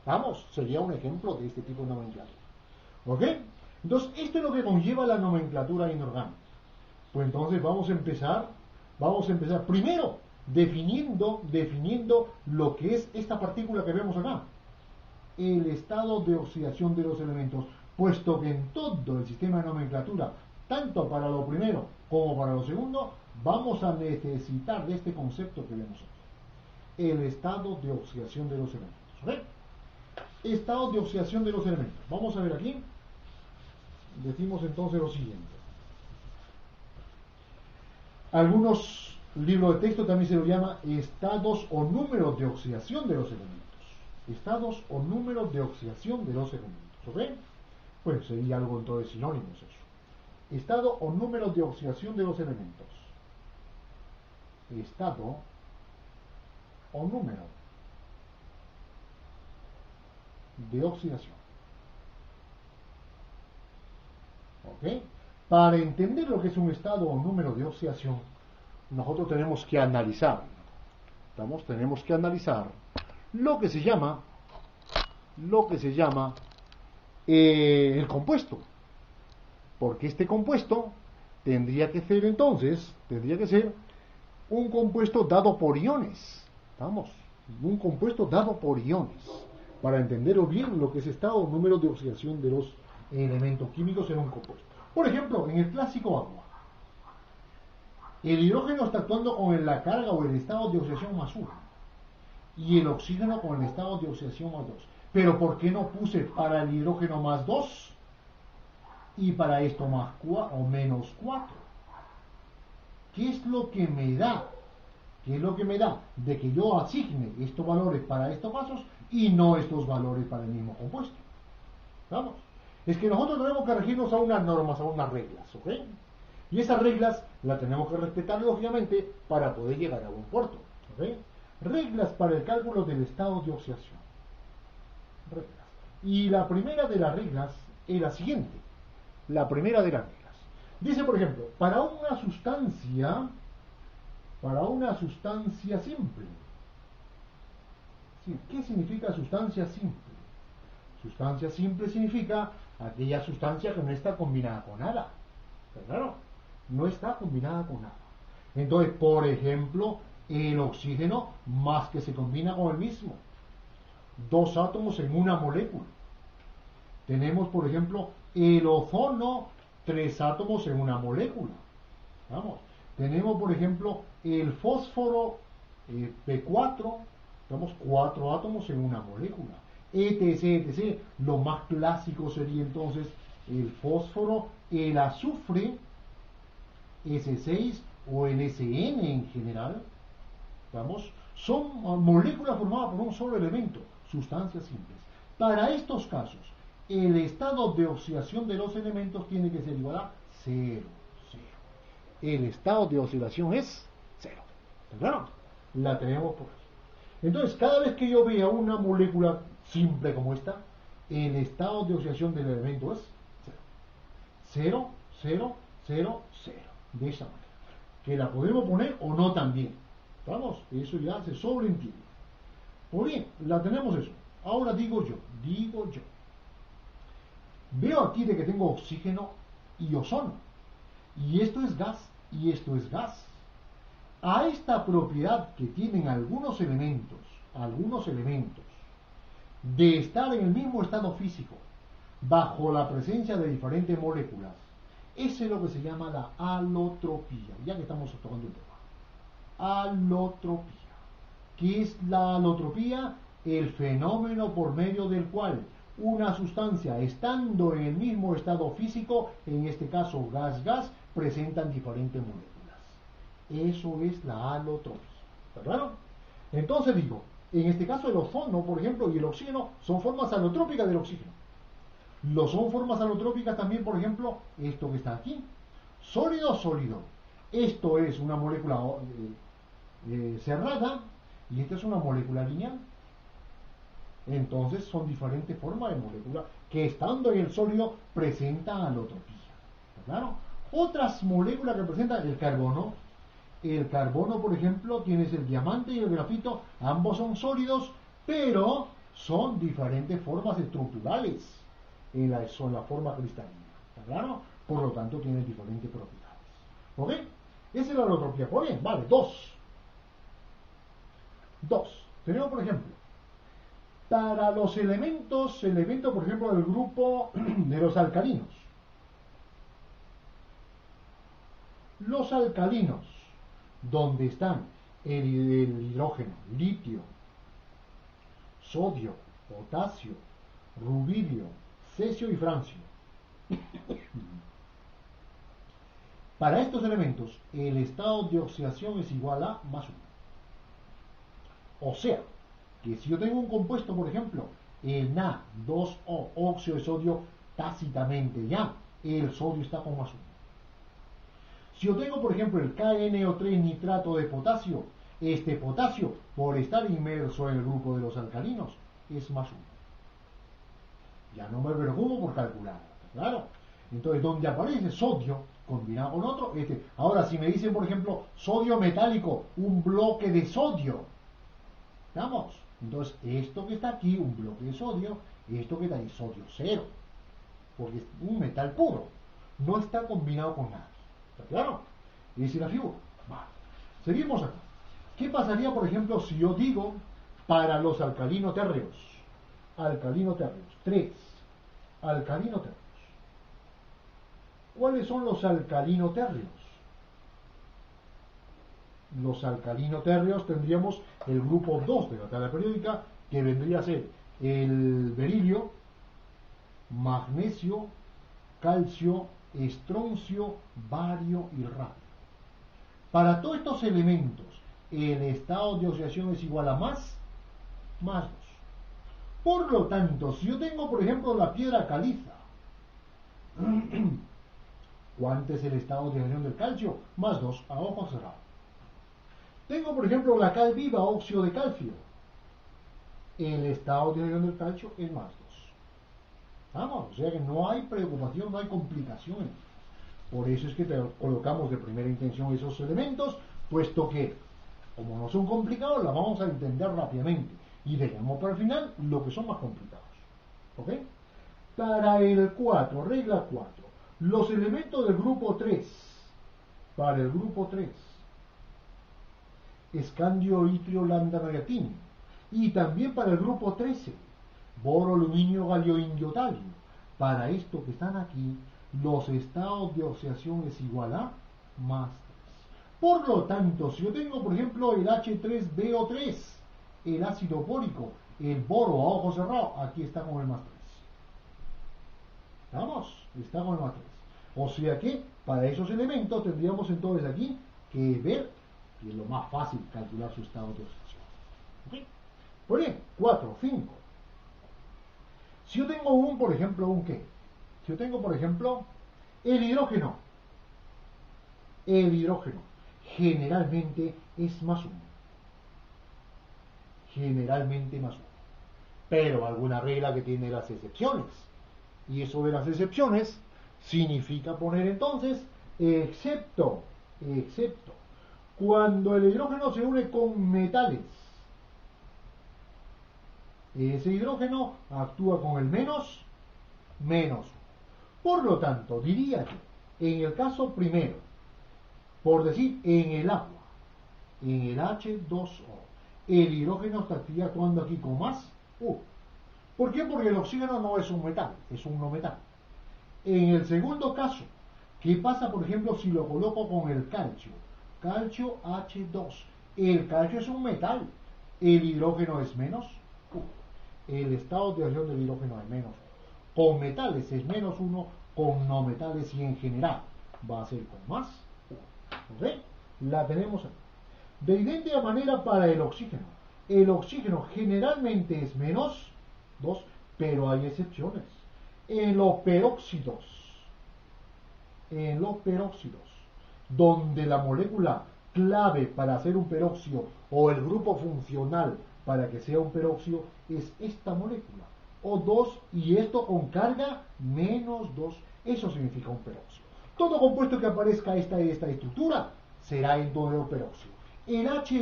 Vamos, sería un ejemplo de este tipo de nomenclatura. ¿Ok? Entonces, esto es lo que conlleva la nomenclatura inorgánica. Pues entonces vamos a empezar primero definiendo lo que es esta partícula que vemos acá, el estado de oxidación de los elementos, puesto que en todo el sistema de nomenclatura, tanto para lo primero como para lo segundo, vamos a necesitar de este concepto que vemos aquí, el estado de oxidación de los elementos. ¿Ok? Estado de oxidación de los elementos. Vamos a ver aquí, decimos entonces lo siguiente. Algunos libros de texto también se lo llama estados o números de oxidación de los elementos. Estados o números de oxidación de los elementos. ¿Ok? Pues sería algo entonces sinónimos eso. Estado o números de oxidación de los elementos. Estado o número de oxidación. ¿Ok? Para entender lo que es un estado o número de oxidación, nosotros tenemos que analizar. Tenemos que analizar lo que se llama el compuesto. Porque este compuesto tendría que ser un compuesto dado por iones. Un compuesto dado por iones. Para entender bien lo que es estado o número de oxidación de los elementos químicos en un compuesto. Por ejemplo, en el clásico agua, el hidrógeno está actuando con la carga o el estado de oxidación más 1 y el oxígeno con el estado de oxidación más 2. Pero ¿por qué no puse para el hidrógeno más 2 y para esto más 4 o menos 4? ¿Qué es lo que me da? ¿Qué es lo que me da de que yo asigne estos valores para estos casos y no estos valores para el mismo compuesto? ¿Vamos? Es que nosotros tenemos que regirnos a unas normas, a unas reglas, ¿ok? Y esas reglas las tenemos que respetar, lógicamente, para poder llegar a buen puerto, ¿ok? Reglas para el cálculo del estado de oxidación. Reglas. Y la primera de las reglas es la siguiente. La primera de las reglas. Dice, por ejemplo, para una sustancia simple. ¿Sí? ¿Qué significa sustancia simple? Sustancia simple significa aquella sustancia que no está combinada con nada. Pero claro, no está combinada con nada. Entonces, por ejemplo, el oxígeno más que se combina con el mismo. 2 átomos en una molécula. Tenemos, por ejemplo, el ozono, 3 átomos en una molécula. Vamos. Tenemos, por ejemplo, el fósforo P4, 4 átomos en una molécula. Etc. Lo más clásico sería entonces el fósforo, el azufre, S6 o el SN en general. Son moléculas formadas por un solo elemento, sustancias simples. Para estos casos, el estado de oxidación de los elementos tiene que ser igual a 0. El estado de oxidación es 0. ¿Claro? La tenemos por aquí. Entonces, cada vez que yo vea una molécula simple como esta, el estado de oxidación del elemento es 0. 0, 0, 0. De esa manera. Que la podemos poner o no también. Eso ya se sobreentiende. Pues bien, la tenemos eso. Ahora digo yo. Veo aquí de que tengo oxígeno y ozono. Y esto es gas y esto es gas. A esta propiedad que tienen algunos elementos, de estar en el mismo estado físico, bajo la presencia de diferentes moléculas, eso es lo que se llama la alotropía, ya que estamos tocando el tema. Alotropía. ¿Qué es la alotropía? El fenómeno por medio del cual una sustancia, estando en el mismo estado físico, en este caso gas-gas, presentan diferentes moléculas. Eso es la alotropía. ¿Está claro? Entonces digo, en este caso el ozono, por ejemplo, y el oxígeno son formas alotrópicas del oxígeno. Lo son formas alotrópicas también, por ejemplo, esto que está aquí. Sólido. Esto es una molécula cerrada y esta es una molécula lineal. Entonces son diferentes formas de moléculas que estando en el sólido presentan alotropía. ¿Está claro? Otras moléculas que presentan el carbono. El carbono, por ejemplo, tienes el diamante y el grafito, ambos son sólidos, pero son diferentes formas estructurales son la forma cristalina. ¿Está claro? Por lo tanto, tienen diferentes propiedades. ¿Ok? Esa es la holotropía. Muy bien, vale, dos. Tenemos, por ejemplo, para los elementos, por ejemplo, del grupo de los alcalinos. Los alcalinos, donde están el hidrógeno, litio, sodio, potasio, rubidio, cesio y francio. Para estos elementos, el estado de oxidación es igual a más 1. O sea, que si yo tengo un compuesto, por ejemplo, el Na2O, óxido de sodio, tácitamente ya, el sodio está con más 1. Si yo tengo, por ejemplo, el KNO3 nitrato de potasio, este potasio, por estar inmerso en el grupo de los alcalinos, es más 1. Ya no me preocupo por calcular, claro. Entonces, donde aparece sodio combinado con otro, ahora, si me dicen, por ejemplo, sodio metálico, un bloque de sodio, ¿vamos? Entonces, esto que está aquí, un bloque de sodio, esto que está ahí, sodio 0, porque es un metal puro, no está combinado con nada. ¿Está claro? Esa es la figura. Vale. Seguimos acá. ¿Qué pasaría, por ejemplo, si yo digo para los alcalino-térreos? Alcalino-térreos. 3. Alcalino-térreos. ¿Cuáles son los alcalino-térreos? Los alcalino-térreos tendríamos el grupo 2 de la tabla periódica, que vendría a ser el berilio, magnesio, calcio, estroncio, bario y radio. Para todos estos elementos, el estado de oxidación es igual a más 2. Por lo tanto, si yo tengo, por ejemplo, la piedra caliza, ¿cuánto es el estado de oxidación del calcio? Más 2 a ojo cerrado. Tengo, por ejemplo, la cal viva, óxido de calcio. El estado de oxidación del calcio es más 2. Vamos, o sea que no hay preocupación, no hay complicaciones. Por eso es que colocamos de primera intención esos elementos, puesto que, como no son complicados, la vamos a entender rápidamente. Y dejamos para el final lo que son más complicados. ¿Ok? Para el 4, regla 4. Los elementos del grupo 3. Para el grupo 3. Escandio, itrio, lambda, negatín. Y también para el grupo 13. Boro, aluminio, galio, indio, talio. Para esto que están aquí, los estados de oxidación es igual a más 3. Por lo tanto, si yo tengo, por ejemplo, el H3BO3, el ácido bórico, el boro a ojo cerrado, aquí está con el más 3. ¿Vamos? Está con el más 3. O sea que, para esos elementos, tendríamos entonces aquí que ver, que es lo más fácil, calcular su estado de oxidación. ¿Ok? Muy bien, 4, 5. Si yo tengo por ejemplo, ¿qué? Si yo tengo, por ejemplo, el hidrógeno generalmente es más 1. Generalmente más 1. Pero alguna regla que tiene las excepciones. Y eso de las excepciones significa poner entonces, excepto, cuando el hidrógeno se une con metales. Ese hidrógeno actúa con el menos 1. Por lo tanto, diría que en el caso primero, por decir en el agua, en el H2O, el hidrógeno estaría actuando aquí con más 1. ¿Por qué? Porque el oxígeno no es un metal, es un no metal. En el segundo caso, ¿qué pasa, por ejemplo, si lo coloco con el calcio? Calcio H2. El calcio es un metal, el hidrógeno es menos 1. El estado de oxidación del hidrógeno es menos 1. Con metales es menos 1, con no metales y en general va a ser con más 1. ¿Ok? La tenemos aquí. De idéntica manera para el oxígeno. El oxígeno generalmente es menos 2, pero hay excepciones. En los peróxidos, donde la molécula clave para hacer un peróxido o el grupo funcional para que sea un peróxido es esta molécula, O2, y esto con carga menos 2, eso significa un peróxido. Todo compuesto que aparezca esta estructura será endoperóxido. El H